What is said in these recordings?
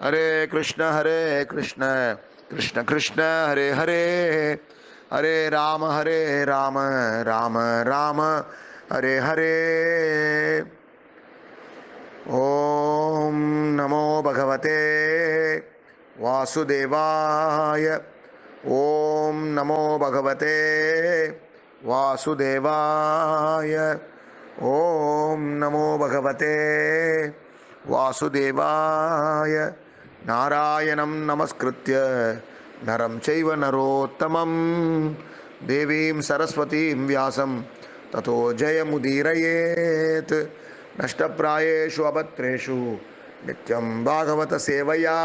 हरे कृष्ण कृष्ण कृष्ण हरे हरे हरे राम राम राम हरे हरे। ओम नमो भगवते वासुदेवाय। ओम नमो भगवते वासुदेवाय। ओम नमो भगवते वासुदेवाय। नारायणं नमस्कृत्य नरं चैव नरोत्तमं देवीं सरस्वतीं व्यासं ततो जयमुदीरयेत्। नष्टप्रायेषु अभद्रेषु नित्यं भागवत सेवया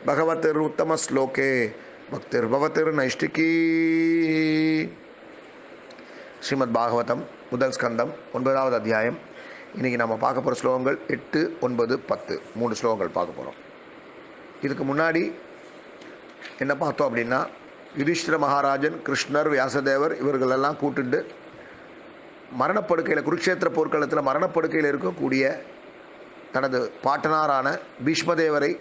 भगवतिरुत्तमश्लोके भक्तिर्भवतिर्नैष्टिकी। ஸ்ரீமத் பாகவதம் முதல் ஸ்கந்தம் 9வது அத்தியாயம். இன்றைக்கி நம்ம பார்க்க போகிற ஸ்லோகங்கள் 8, 9, 10 3 ஸ்லோகங்கள் பார்க்க போகிறோம். இதுக்கு முன்னாடி என்ன பார்த்தோம் அப்படின்னா, யுதிஷ்டிர மகாராஜன், கிருஷ்ணர், வியாசதேவர் இவர்களெல்லாம் கூட்டுண்டு மரணப்படுக்கையில், குருக்ஷேத்திர போர்க்களத்தில் மரணப்படுக்கையில் இருக்கக்கூடிய தனது பாட்டனாரான பீஷ்மதேவரை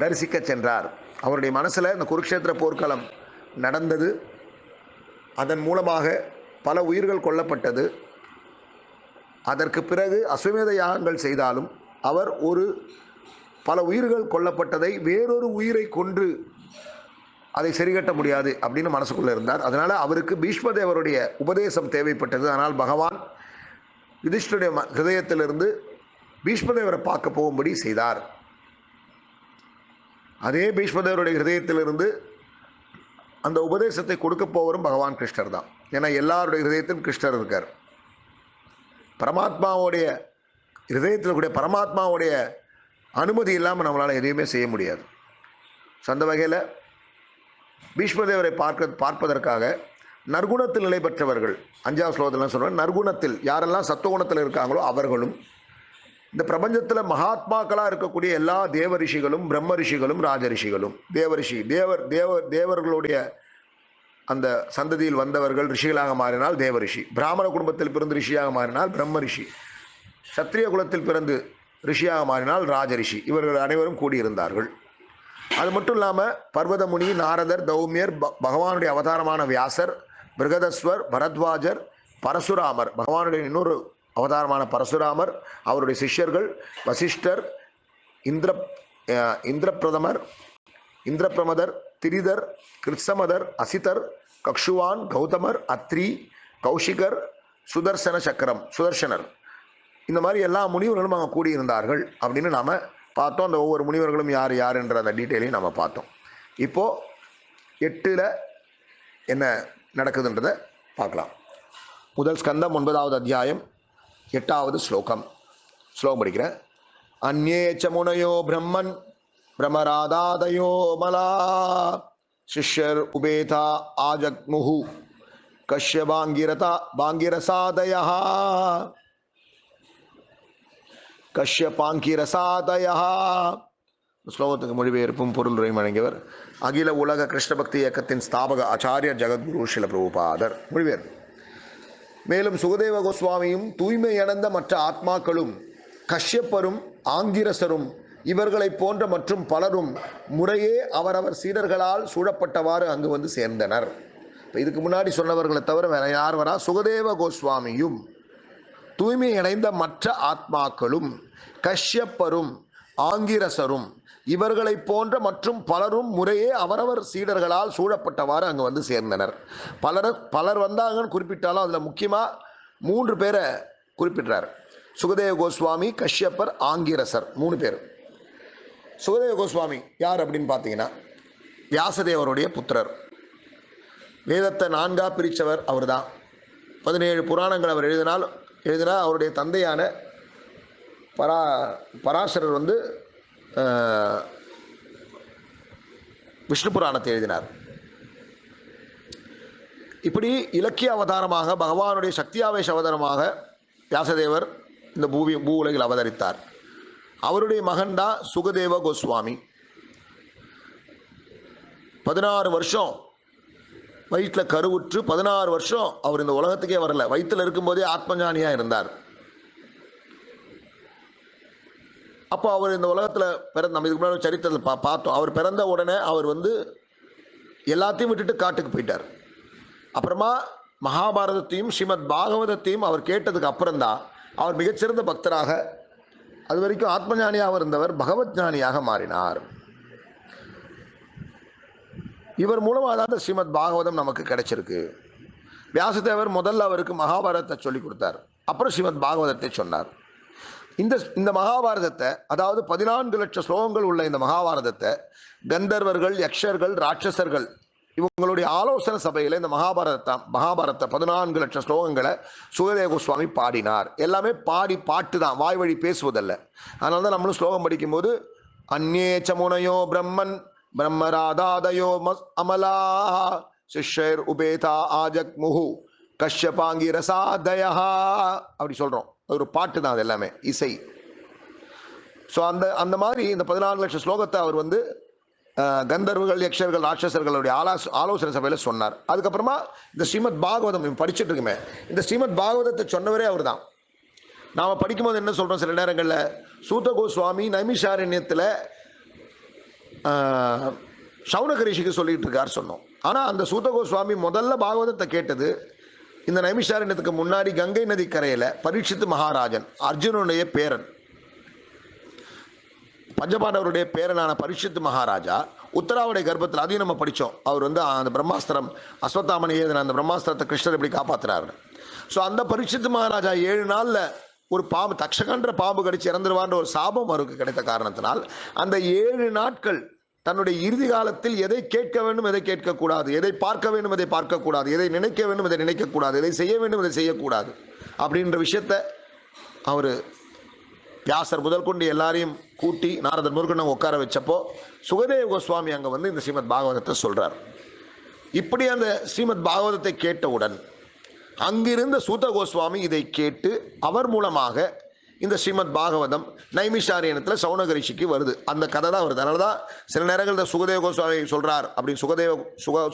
தரிசிக்க சென்றார். அவருடைய மனசில் இந்த குருக்ஷேத்திர போர்க்களம் நடந்தது, அதன் மூலமாக பல உயிர்கள் கொல்லப்பட்டது. அதற்கு பிறகு அஸ்வமேத யாகங்கள் செய்தாலும் அவர் பல உயிர்கள் கொல்லப்பட்டதை வேறொரு உயிரை கொன்று அதை சரிகட்ட முடியாது அப்படின்னு மனசுக்குள்ளே இருந்தார். அதனால் அவருக்கு பீஷ்மதேவருடைய உபதேசம் தேவைப்பட்டது. அதனால் பகவான் யுதிஷ்டருடைய ஹிருதயத்திலிருந்து பீஷ்மதேவரை பார்க்க போகும்படி செய்தார். அதே பீஷ்மதேவருடைய ஹிருதயத்திலிருந்து அந்த உபதேசத்தை கொடுக்க போவரும் பகவான் கிருஷ்ணர் தான். ஏன்னா எல்லாருடைய ஹிருதயத்திலும் கிருஷ்ணர் இருக்கார். பரமாத்மாவுடைய ஹிருதயத்தில் கூடிய பரமாத்மாவுடைய அனுமதி இல்லாமல் நம்மளால் எதையுமே செய்ய முடியாது. அந்த வகையில் பீஷ்மதேவரை பார்ப்பதற்காக நற்குணத்தில் நிலை பெற்றவர்கள், 5வது ஸ்லோகத்தில் சொல்கிறார், நற்குணத்தில் யாரெல்லாம் சத்துவகுணத்தில் இருக்காங்களோ அவர்களும், இந்த பிரபஞ்சத்தில் மகாத்மாக்களாக இருக்கக்கூடிய எல்லா தேவ ரிஷிகளும், பிரம்ம ரிஷிகளும், ராஜ ரிஷிகளும், தேவர்களுடைய அந்த சந்ததியில் வந்தவர்கள் ரிஷிகளாக மாறினால் தேவ ரிஷி, பிராமண குடும்பத்தில் பிறந்து ரிஷியாக மாறினால் பிரம்ம ரிஷி, சத்திரிய குலத்தில் பிறந்து ரிஷியாக மாறினால் ராஜ ரிஷி, இவர்கள் அனைவரும் கூடியிருந்தார்கள். அது மட்டும் இல்லாமல் பர்வதமுனி, நாரதர், தௌமியர், பகவானுடைய அவதாரமான வியாசர், பிருகதஸ்வர், பரத்வாஜர், பரசுராமர், பகவானுடைய இன்னொரு அவதாரமான பரசுராமர், அவருடைய சிஷ்யர்கள் வசிஷ்டர், இந்திரபிரமதர், திரிதர், கிருத்சமதர், அசிதர், கக்ஷுவான், கௌதமர், அத்ரி, கௌஷிகர், சுதர்சனர், இந்த மாதிரி எல்லா முனிவர்களும் அங்கே கூடியிருந்தார்கள் அப்படின்னு நாம் பார்த்தோம். அந்த ஒவ்வொரு முனிவர்களும் யார் யார் என்ற அந்த டீட்டெயிலையும் நம்ம பார்த்தோம். இப்போது 8ல் என்ன நடக்குதுன்றதை பார்க்கலாம். முதல் ஸ்கந்தம் 9வது அத்தியாயம் 8வது ஸ்லோகம் படிக்கிறேன். அந்நேச்ச முனையோ பிரம்மன் பிரமராதாதயோ மலா சிஷ்யர் உபேதா ஆஜக்முஹு கஷ்யபாங்கிரசாதயா. ஸ்லோகத்துக்கு மொழிபெயர்ப்பும் பொருளுரையும் வழங்கியவர் அகில உலக கிருஷ்ண பக்தி இயக்கத்தின் ஸ்தாபக ஆச்சாரியர் ஜெகத்குரு ஸ்ரீல பிரபுபாதர். மொழிபெயர்ப்பு: மேலும் சுகதேவ கோஸ்வாமியும் தூய்மை அடைந்த மற்ற ஆத்மாக்களும் கஷ்யப்பரும் ஆங்கிரசரும் இவர்களை போன்ற மற்றும் பலரும் முறையே அவரவர் சீடர்களால் சூழப்பட்டவாறு அங்கு வந்து சேர்ந்தனர். இப்போ இதுக்கு முன்னாடி சொன்னவர்களை தவிர வேற யார் வரா? சுகதேவ கோஸ்வாமியும் தூய்மை அடைந்த மற்ற ஆத்மாக்களும் கஷ்யப்பரும் ஆங்கிரசரும் இவர்களை போன்ற மற்றும் பலரும் முறையே அவரவர் சீடர்களால் சூழப்பட்டவாறு அங்கே வந்து சேர்ந்தனர். பலர் வந்தாங்கன்னு குறிப்பிட்டாலும் அதில் முக்கியமாக 3 பேரை குறிப்பிட்டார். சுகதேவ கோஸ்வாமி, கஷ்யப்பர், ஆங்கிரசர், 3 பேர். சுகதேவ கோஸ்வாமி யார் அப்படின்னு பார்த்தீங்கன்னா, வியாசதேவருடைய புத்திரர். வேதத்தை 4ஆக பிரித்தவர் அவர் தான். 17 புராணங்கள் அவர் எழுதினா அவருடைய தந்தையான பராசரர் வந்து விஷ்ணு புராணத்தை எழுதினார். இப்படி இலக்கிய அவதாரமாக, பகவானுடைய சக்தியாவேஷ அவதாரமாக வியாசதேவர் இந்த பூ உலகில் அவதரித்தார். அவருடைய மகன் தான் சுகதேவ கோஸ்வாமி. 16 வருஷம் வயிற்றில் கருவுற்று 16 வருஷம் அவர் இந்த உலகத்துக்கே வரல. வயிற்றில் இருக்கும்போதே ஆத்மஞானியாக இருந்தார். அப்போ அவர் இந்த உலகத்தில் பிறந்த, நம்ம இதுக்கு முன்னாடி சரித்திரத்தில் பார்த்தோம், அவர் பிறந்த உடனே அவர் வந்து எல்லாத்தையும் விட்டுட்டு காட்டுக்கு போயிட்டார். அப்புறமா மகாபாரதத்தையும் ஸ்ரீமத் பாகவதத்தையும் அவர் கேட்டதுக்கு அப்புறம்தான் அவர் மிகச்சிறந்த பக்தராக, அது வரைக்கும் ஆத்மஞானியாக இருந்தவர் பகவத் ஞானியாக மாறினார். இவர் மூலமாக தான் ஸ்ரீமத் பாகவதம் நமக்கு கிடைச்சிருக்கு. வியாசதேவர் முதல்ல அவருக்கு மகாபாரதத்தை சொல்லி கொடுத்தார், அப்புறம் ஸ்ரீமத் பாகவதத்தை சொன்னார். இந்த மகாபாரதத்தை, அதாவது 14 லட்சம் ஸ்லோகங்கள் உள்ள இந்த மகாபாரதத்தை கந்தர்வர்கள், யக்ஷர்கள், ராட்சசர்கள் இவங்களுடைய ஆலோசனை சபையில் இந்த மகாபாரதத்தை 14 லட்சம் ஸ்லோகங்களை சுகதேவ கோஸ்வாமி பாடினார். எல்லாமே பாட்டு தான், வாய் வழி பேசுவதல்ல. அதனால தான் நம்மளும் ஸ்லோகம் படிக்கும்போது அந்நே சமுனையோ பிரம்மன் பிரம்மராதாதயோ அமலா சிஷ்யர் உபேதா ஆஜக் முஹு கஷ்யபாங்கி ரசாதயா அப்படி சொல்கிறோம். ஒரு பாட்டு தான், அது எல்லாமே இசை. ஸோ அந்த மாதிரி இந்த 14 லட்சம் ஸ்லோகத்தை அவர் வந்து கந்தர்வர்கள், யக்ஷர்கள், ராட்சசர்களுடைய ஆலோசனை சபையில் சொன்னார். அதுக்கப்புறமா இந்த ஸ்ரீமத் பாகவதம் படிச்சுட்டு இருக்குமே, இந்த ஸ்ரீமத் பாகவதத்தை சொன்னவரே அவர் தான். நாம் படிக்கும்போது என்ன சொல்கிறோம், சில நேரங்களில் சூத கோஸ்வாமி நைமிஷாரண்யத்தில் சௌனக ரிஷிக்கு சொல்லிட்டு இருக்கார் சொன்னோம். ஆனால் அந்த சூத கோஸ்வாமி முதல்ல பாகவதத்தை கேட்டது இந்த நைமிஷாரண்யத்துக்கு முன்னாடி கங்கை நதி கரையில் பரீட்சித்து மகாராஜன், அர்ஜுனனுடைய பேரன், பஞ்சபாண்டவருடைய பேரனான பரீட்சித்து மகாராஜா உத்தராவுடைய கர்ப்பத்தில், அதையும் நம்ம படித்தோம். அவர் வந்து அந்த பிரம்மாஸ்திரம், அஸ்வத்தாமனை ஏதின அந்த பிரம்மாஸ்திரத்தை கிருஷ்ணர் எப்படி காப்பாற்றுறாரு. ஸோ அந்த பரீட்சித்து மகாராஜா 7 நாளில் ஒரு பாம்பு, தக்ஷகன்ற பாம்பு கடிச்சு இறந்துருவான்ற ஒரு சாபம் அவருக்கு கிடைத்த காரணத்தினால் அந்த 7 நாட்கள் தன்னுடைய இறுதி காலத்தில் எதை கேட்க வேண்டும், எதை கேட்கக்கூடாது, எதை பார்க்க வேண்டும், எதை பார்க்கக்கூடாது, எதை நினைக்க வேண்டும், எதை நினைக்கக்கூடாது, எதை செய்ய வேண்டும், எதை செய்யக்கூடாது அப்படின்ற விஷயத்தை அவர் வியாசர் முதல் கொண்டு எல்லாரையும் கூட்டி நாரதர் முருகனை உட்கார வச்சப்போ சுகதேவ கோஸ்வாமி அங்கே வந்து இந்த ஸ்ரீமத் பாகவதத்தை சொல்கிறார். இப்படி அந்த ஸ்ரீமத் பாகவதத்தை கேட்டவுடன் அங்கிருந்த சூத கோஸ்வாமி இதை கேட்டு அவர் மூலமாக இந்த ஸ்ரீமத் பாகவதம் நைமிஷாரண்யத்தில் சௌனக ரிஷிக்கு வருது. அந்த கதை தான் வருது. அதனால தான் சில நேரங்களில் சுகதேவ கோஸ்வாமி சொல்கிறார் அப்படின்னு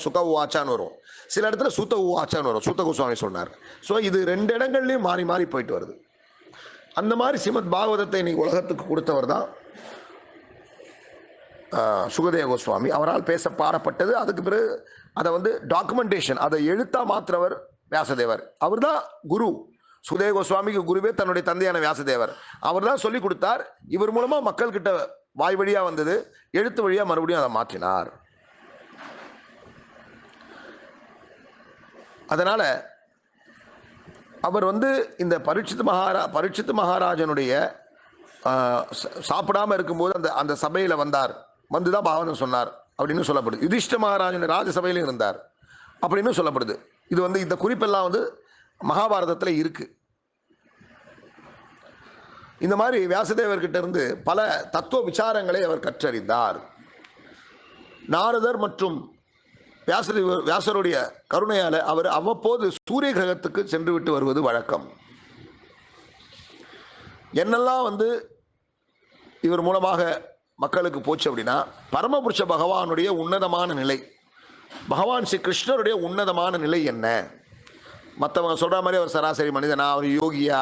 சுக உவாச்சான்னு வரும், சில இடத்துல சூத்த உவாச்சான்னு வரும், சூத்த கோஸ்வாமி சொன்னார். ஸோ இது 2 இடங்கள்லையும் மாறி மாறி போயிட்டு வருது. அந்த மாதிரி ஸ்ரீமத் பாகவதத்தை இன்னைக்கு உலகத்துக்கு கொடுத்தவர் தான் சுகதேவ கோஸ்வாமி. அவரால் பேச பாடப்பட்டது. அதுக்கு பிறகு அதை வந்து டாக்குமெண்டேஷன், அதை எழுத்தாக மாற்றுறவர் வியாசதேவர். அவர் தான் குரு. சுகதேவ கோஸ்வாமிக்கு குருவே தன்னுடைய தந்தையான வியாசதேவர். அவர் தான் சொல்லி கொடுத்தார். இவர் மூலமாக மக்கள்கிட்ட வாய் வழியாக வந்தது, எழுத்து வழியாக மறுபடியும் அதை மாற்றினார். அதனால் அவர் வந்து இந்த பரீட்சித்து மகாராஜனுடைய சாப்பிடாமல் இருக்கும்போது அந்த சபையில் வந்தார், வந்து தான் பாகவதம் சொன்னார் அப்படின்னு சொல்லப்படுது. யுதிஷ்ட மகாராஜன் ராஜசபையிலும் இருந்தார் அப்படின்னு சொல்லப்படுது. இது வந்து இந்த குறிப்பெல்லாம் வந்து மகாபாரதத்தில் இருக்கு. இந்த மாதிரி வியாசதேவர்கிட்ட இருந்து பல தத்துவ விசாரங்களை அவர் கற்றறிந்தார். நாரதர் மற்றும் வியாசருடைய கருணையால் அவர் அவ்வப்போது சூரிய கிரகத்துக்கு சென்று விட்டு வருவது வழக்கம். என்னெல்லாம் வந்து இவர் மூலமாக மக்களுக்கு போச்சு அப்படின்னா, பரமபுருஷ பகவானுடைய உன்னதமான நிலை, பகவான் ஸ்ரீ கிருஷ்ணருடைய உன்னதமான நிலை என்ன. மற்றவங்க சொல்கிற மாதிரி அவர் சராசரி மனிதனா, அவர் யோகியா,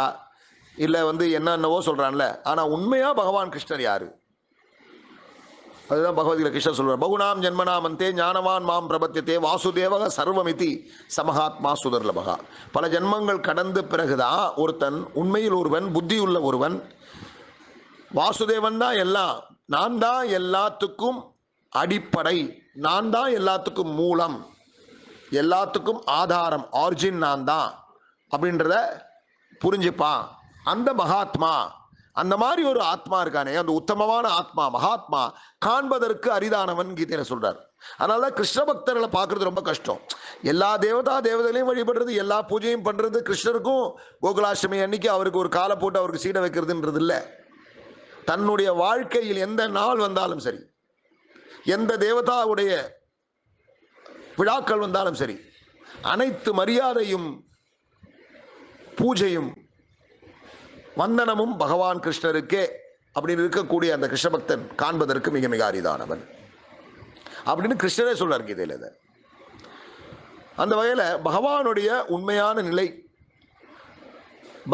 இல்லை வந்து என்னென்னவோ சொல்கிறான்ல, ஆனால் உண்மையாக பகவான் கிருஷ்ணர் யார்? அதுதான் பகவத்கீதை கிருஷ்ணர் சொல்கிறார், பகுநாம் ஜென்மனாமந்தே ஞானவான் மாம் பிரபத்தியத்தே வாசுதேவக சர்வமிதி சமஹாத்மா சுதர்லபகா. பல ஜென்மங்கள் கடந்த பிறகுதான் ஒருத்தன் உண்மையில் ஒருவன், புத்தியுள்ள ஒருவன், வாசுதேவன் தான் எல்லாம், நான் தான் எல்லாத்துக்கும் அடிப்படை, நான் தான் எல்லாத்துக்கும் மூலம், எல்லாத்துக்கும் ஆதாரம், ஆர்ஜின் நான் தான் அப்படின்றத புரிஞ்சுப்பான் அந்த மகாத்மா. அந்த மாதிரி ஒரு ஆத்மா இருக்கானே, அந்த உத்தமமான ஆத்மா, மகாத்மா காண்பதற்கு அரிதானவன் கீதையில சொல்றார். அதனால கிருஷ்ண பக்தர்களை பார்க்கறது ரொம்ப கஷ்டம். எல்லா தேவதைகளையும் வழிபடுறது, எல்லா பூஜையும் பண்றது, கிருஷ்ணருக்கும் கோகுலாஷ்டமி அன்னைக்கு அவருக்கு ஒரு காலை போட்டு அவருக்கு சீடை வைக்கிறதுன்றது இல்லை. தன்னுடைய வாழ்க்கையில் எந்த நாள் வந்தாலும் சரி, எந்த தேவதாவுடைய விழாக்கள் வந்தாலும் சரி, அனைத்து மரியாதையும் பூஜையும் வந்தனமும் பகவான் கிருஷ்ணருக்கே அப்படின்னு இருக்கக்கூடிய அந்த கிருஷ்ண பக்தன் காண்பதற்கு மிக மிக அரிதானவன் அப்படின்னு கிருஷ்ணரே சொல்றார் கீதையில. அந்த வகையில் பகவானுடைய உண்மையான நிலை,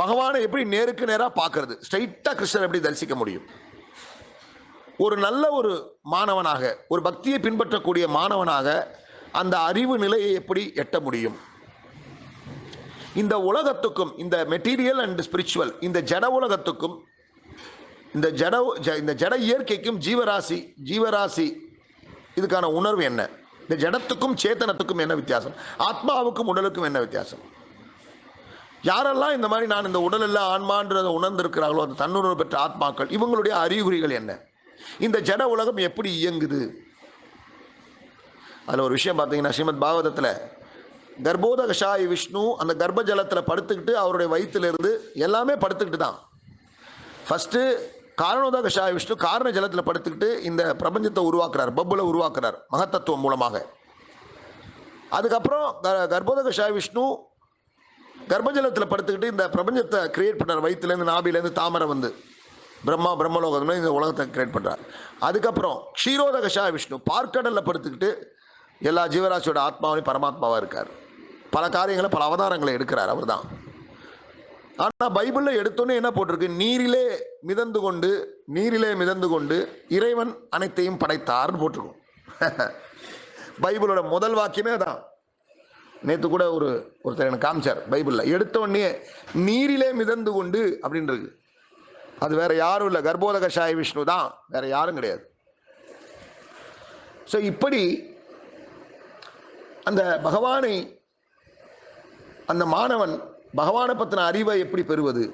பகவானை எப்படி நேருக்கு நேராக பார்க்கறது, ஸ்ட்ரைட்டாக கிருஷ்ணர் எப்படி தரிசிக்க முடியும், ஒரு நல்ல ஒரு மாணவனாக, ஒரு பக்தியை பின்பற்றக்கூடிய மாணவனாக அந்த அறிவு நிலையை எப்படி எட்ட முடியும்? இந்த உலகத்துக்கும், இந்த மெட்டீரியல் அண்ட் ஸ்பிரிச்சுவல், இந்த ஜட உலகத்துக்கும், இந்த ஜட இயற்கைக்கும் ஜீவராசி இதுக்கான உணர்வு என்ன? இந்த ஜடத்துக்கும் சேத்தனத்துக்கும் என்ன வித்தியாசம்? ஆத்மாவுக்கும் உடலுக்கும் என்ன வித்தியாசம்? யாரெல்லாம் இந்த மாதிரி நான் இந்த உடல் எல்லாம் ஆன்மான்றதை உணர்ந்திருக்கிறார்களோ, அந்த தன்னுணர்வு பெற்ற ஆத்மாக்கள், இவங்களுடைய அறிகுறிகள் என்ன? இந்த ஜட உலகம் எப்படி இயங்குது? அதில் ஒரு விஷயம் பார்த்தீங்கன்னா, ஸ்ரீமத் பாகவதத்தில் கர்ப்போதகஷாய் விஷ்ணு அந்த கர்ப்ப ஜலத்தில் படுத்துக்கிட்டு அவருடைய வயிற்றிலிருந்து எல்லாமே படுத்துக்கிட்டு தான். ஃபஸ்ட்டு காரணோதகஷாய் விஷ்ணு காரண ஜலத்தில் படுத்துக்கிட்டு இந்த பிரபஞ்சத்தை உருவாக்குறார், பப்புல உருவாக்குறார் மகத்தத்துவம் மூலமாக. அதுக்கப்புறம் கர்ப்போதகஷாய் விஷ்ணு கர்ப்பஜலத்தில் படுத்துக்கிட்டு இந்த பிரபஞ்சத்தை கிரியேட் பண்ணுறார். வயிற்றுலேருந்து நாபிலேருந்து தாமரை வந்து பிரம்மலோகத்தில் இந்த உலகத்தை கிரியேட் பண்ணுறார். அதுக்கப்புறம் க்ஷீரோதகஷாய் விஷ்ணு பார்க்கடலில் படுத்துக்கிட்டு எல்லா ஜீவராசியோட ஆத்மாவையும் பரமாத்மாவாக இருக்கார். பல காரியங்களை, பல அவதாரங்களை எடுக்கிறார் அவர் தான். ஆனால் பைபிளில் எடுத்தோன்னே என்ன போட்டிருக்கு? நீரிலே மிதந்து கொண்டு இறைவன் அனைத்தையும் படைத்தார்னு போட்டிருக்கும். பைபிளோட முதல் வாக்கியமே தான். நேற்று கூட ஒருத்தர் எனக்கு காமிச்சார். பைபிளில் எடுத்தோடனே நீரிலே மிதந்து கொண்டு அப்படின்றது. அது வேற யாரும் இல்லை, கர்ப்போதகஷாய் விஷ்ணு தான், வேற யாரும் கிடையாது. ஸோ இப்படி அந்த பகவானை, அந்த மாணவன் பகவானை பற்றின அறிவை எப்படி பெறுவது?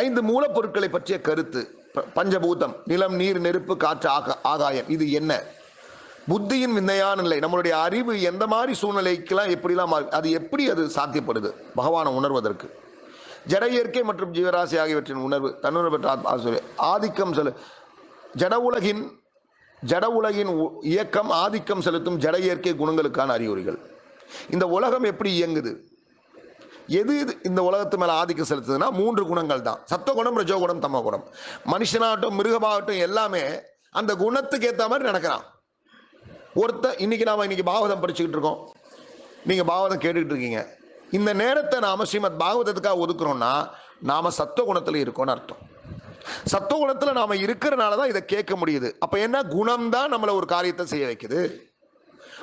5 மூலப்பொருட்களை பற்றிய கருத்து, பஞ்சபூதம், நிலம், நீர், நெருப்பு, காற்று, ஆகாயம், இது என்ன? புத்தியின் விந்தையான நிலை, நம்மளுடைய அறிவு எந்த மாதிரி சூழ்நிலைக்கெல்லாம் எப்படிலாம் அது எப்படி அது சாத்தியப்படுது பகவானை உணர்வதற்கு? ஜட இயற்கை மற்றும் ஜீவராசி ஆகியவற்றின் உணர்வு, தன்னுணர்வு பெற்ற ஆதிக்கம் ஜட உலகின் இயக்கம், ஆதிக்கம் செலுத்தும் ஜட இயற்கை குணங்களுக்கான அறிகுறிகள். இந்த உலகம் எப்படி இயங்குது? எது இந்த உலகத்து மேலே ஆதிக்கம் செலுத்துதுன்னா 3 குணங்கள் தான். சத்துவகுணம், ரஜோகுணம், தமோகுணம். மனுஷனாகட்டும் மிருகமாகட்டும் எல்லாமே அந்த குணத்துக்கு ஏற்ற மாதிரி நடக்கிறான். இன்னைக்கு பாகவதம் படிச்சுக்கிட்டு இருக்கோம், நீங்கள் பாகவதம் கேட்டுக்கிட்டு இருக்கீங்க. இந்த நேரத்தை நாம் ஸ்ரீமத் பாகவதத்துக்காக ஒதுக்குறோம்னா நாம் சத்துவகுணத்தில் இருக்கோம்னு அர்த்தம். சத்துவகுணத்தில் நாம் இருக்கிறனால தான் இதை கேட்க முடியுது. அப்போ என்ன? குணம் தான் நம்மளை ஒரு காரியத்தை செய்ய வைக்குது.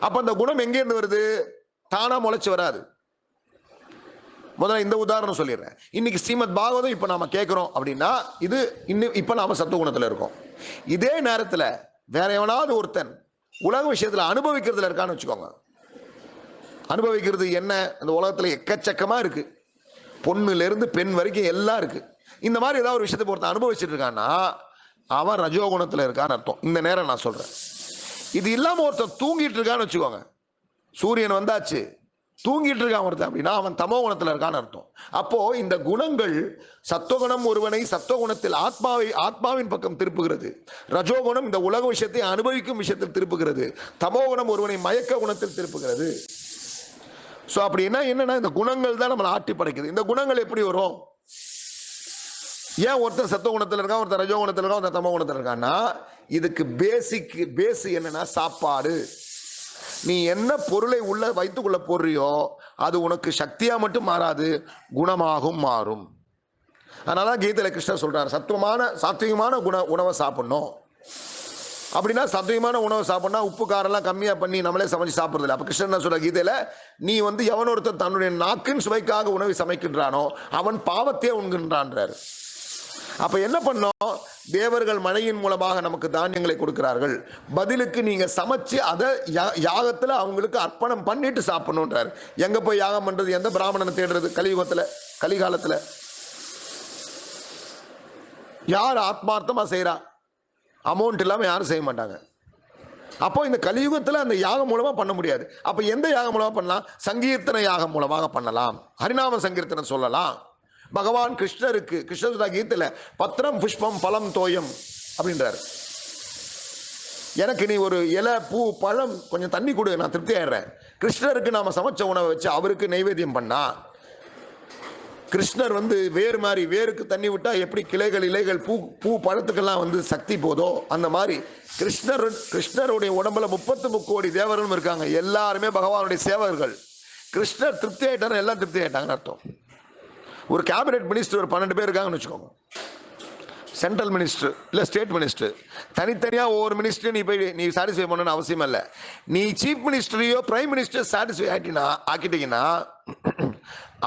அப்போ அந்த குணம் எங்கேருந்து வருது? தானாக முளைச்சி வராது. முதல்ல இந்த உதாரணம் சொல்லிடுறேன். இன்னைக்கு ஸ்ரீமத் பாகவதம் இப்போ நாம் கேட்குறோம் அப்படின்னா இப்போ நாம் சத்துவகுணத்தில் இருக்கோம். இதே நேரத்தில் வேற எவனாவது ஒருத்தன் உலக விஷயத்தில் அனுபவிக்கிறதுல இருக்கான்னு வச்சுக்கோங்க. அனுபவிக்கிறது என்ன? அந்த உலகத்தில் எக்கச்சக்கமாக இருக்குது. பொண்ணுலேருந்து பெண் வரைக்கும் எல்லாம் இருக்குது. இந்த மாதிரி ஏதாவது ஒரு விஷயத்தை ஒருத்தன் அனுபவிச்சுட்டு இருக்கான்னா அவன் ரஜோகுணத்தில் இருக்கான்னு அர்த்தம். இந்த நேரம் நான் சொல்கிறேன். இது இல்லாமல் ஒருத்தன் தூங்கிட்டு இருக்கான்னு வச்சுக்கோங்க. சூரியன் வந்தாச்சு, தூங்கிட்டு இருக்கான் ஒருத்தன் அப்படின்னா அவன் தமோ குணத்தில் இருக்கான்னு அர்த்தம். அப்போது இந்த குணங்கள், சத்துவகுணம் ஒருவனை சத்துவகுணத்தில் ஆத்மாவின் பக்கம் திருப்புகிறது. ரஜோகுணம் இந்த உலக விஷயத்தை அனுபவிக்கும் விஷயத்தில் திருப்புகிறது. தமோகுணம் ஒருவனை மயக்க குணத்தில் திருப்புகிறது. ஸோ அப்படின்னா என்னன்னா, இந்த குணங்கள் தான் நம்மளை ஆட்டி படைக்குது. இந்த குணங்கள் எப்படி வரும்? ஏன் ஒருத்தர் சத்துவகுணத்தில் இருக்கான், ஒருத்தர் ரஜோகுணத்தில் இருக்கான், ஒருத்தர் தமோ குணத்தில் இருக்கான்னா இதுக்கு பேஸ் என்னன்னா சாப்பாடு. நீ என்ன பொருளை உள்ள வைத்துக்குள்ள போடுறியோ அது உனக்கு சக்தியா மட்டும் மாறாது, குணமாகவும் மாறும். அதனால கீதையில கிருஷ்ணர் சொல்றாரு, சாத்விகமான உணவை சாப்பிடணும். அப்படின்னா சாத்விகமான உணவை சாப்பிடணும்னா உப்பு காரெல்லாம் கம்மியாக பண்ணி நம்மளே சமைச்சு சாப்பிட்றது இல்லை. அப்போ கிருஷ்ணன் என்ன சொல்ற கீதையில, நீ எவன் ஒருத்தர் தன்னுடைய நாக்கின் சுவைக்காக உணவை சமைக்கின்றானோ அவன் பாவத்தையே உண்கின்றான்றார். அப்ப என்ன பண்ணோம்? தேவர்கள் மழையின் மூலமாக நமக்கு தானியங்களை கொடுக்கிறார்கள், பதிலுக்கு நீங்க சமைச்சு அதை யாகத்துல அவங்களுக்கு அர்ப்பணம் பண்ணிட்டு சாப்பிடணுன்றார். எங்க போய் யாகம் பண்றது? எந்த பிராமணனை தேடுறது? கலிகாலத்துல யார் ஆத்மார்த்தமா செய்யறா? அமௌண்ட் இல்லாம யாரும் செய்ய மாட்டாங்க. அப்போ இந்த கலியுகத்தில் அந்த யாகம் மூலமா பண்ண முடியாது. அப்ப எந்த யாகம் மூலமா பண்ணலாம்? சங்கீர்த்தன யாகம் மூலமாக பண்ணலாம். ஹரிநாம சங்கீர்த்தனம் சொல்லலாம். பகவான் கிருஷ்ணருக்கு கிருஷ்ண கீதையில பத்திரம் புஷ்பம் பலம் தோயம் அப்படின்றாரு. எனக்கு நீ ஒரு இலை பூ பழம் கொஞ்சம் தண்ணி கொடு, நான் திருப்தி ஆயிடுறேன். கிருஷ்ணருக்கு நாம சமைச்ச உணவை வச்சு அவருக்கு நைவேத்தியம் பண்ணா, கிருஷ்ணர் வேருக்கு தண்ணி விட்டா எப்படி கிளைகள் இலைகள் பூ பழத்துக்கெல்லாம் சக்தி போதோ அந்த மாதிரி கிருஷ்ணருடைய உடம்புல 33 கோடி தேவர்களும் இருக்காங்க. எல்லாருமே பகவானுடைய சேவகர்கள். கிருஷ்ணர் திருப்தி ஆயிட்டாரு, எல்லாம் திருப்தி ஆயிட்டாங்கன்னு அர்த்தம். ஒரு கேபினெட் மினிஸ்டர் ஒரு 12 பேர் இருக்காங்கன்னு வச்சுக்கோங்க. சென்ட்ரல் மினிஸ்டர் இல்லை ஸ்டேட் மினிஸ்டர், தனித்தனியாக ஒவ்வொரு மினிஸ்டரையும் நீ போய் நீ சாட்டிஸ்ஃபை பண்ணணும்னு அவசியம் இல்லை. நீ சீஃப் மினிஸ்டரையோ பிரைம் மினிஸ்டர் சாட்டிஸ்ஃபை ஆக்கிட்டீங்கன்னா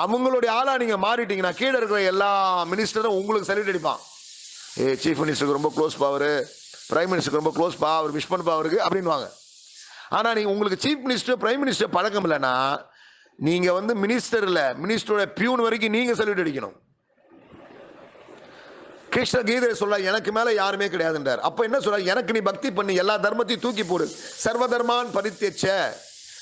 அவங்களுடைய ஆளாக நீங்கள் மாறிட்டீங்கன்னா கீழே இருக்கிற எல்லா மினிஸ்டரும் உங்களுக்கு சல்யூட் அடிப்பான். சீஃப் மினிஸ்டருக்கு ரொம்ப க்ளோஸ் பவர், பிரைம் மினிஸ்டருக்கு ரொம்ப க்ளோஸ் பா, அவர் விஷ் பண்ண அவருக்கு அப்படின்வாங்க. ஆனால் நீங்கள் உங்களுக்கு சீஃப் மினிஸ்டர் பிரைம் மினிஸ்டர் பழக்கம் இல்லைன்னா நீங்கள் வந்து மினிஸ்டர் இல்லை, மினிஸ்டரோட பியூன் வரைக்கும் நீங்கள் சல்யூட் அடிக்கணும். கிருஷ்ண கீதை சொல்ல எனக்கு மேல யாருமே கிடையாதுன்றார். அப்ப என்ன சொல்ற, எனக்கு நீ பக்தி பண்ணி எல்லா தர்மத்தையும் தூக்கி போடு, சர்வ தர்மான் பரித்யஜ்ய,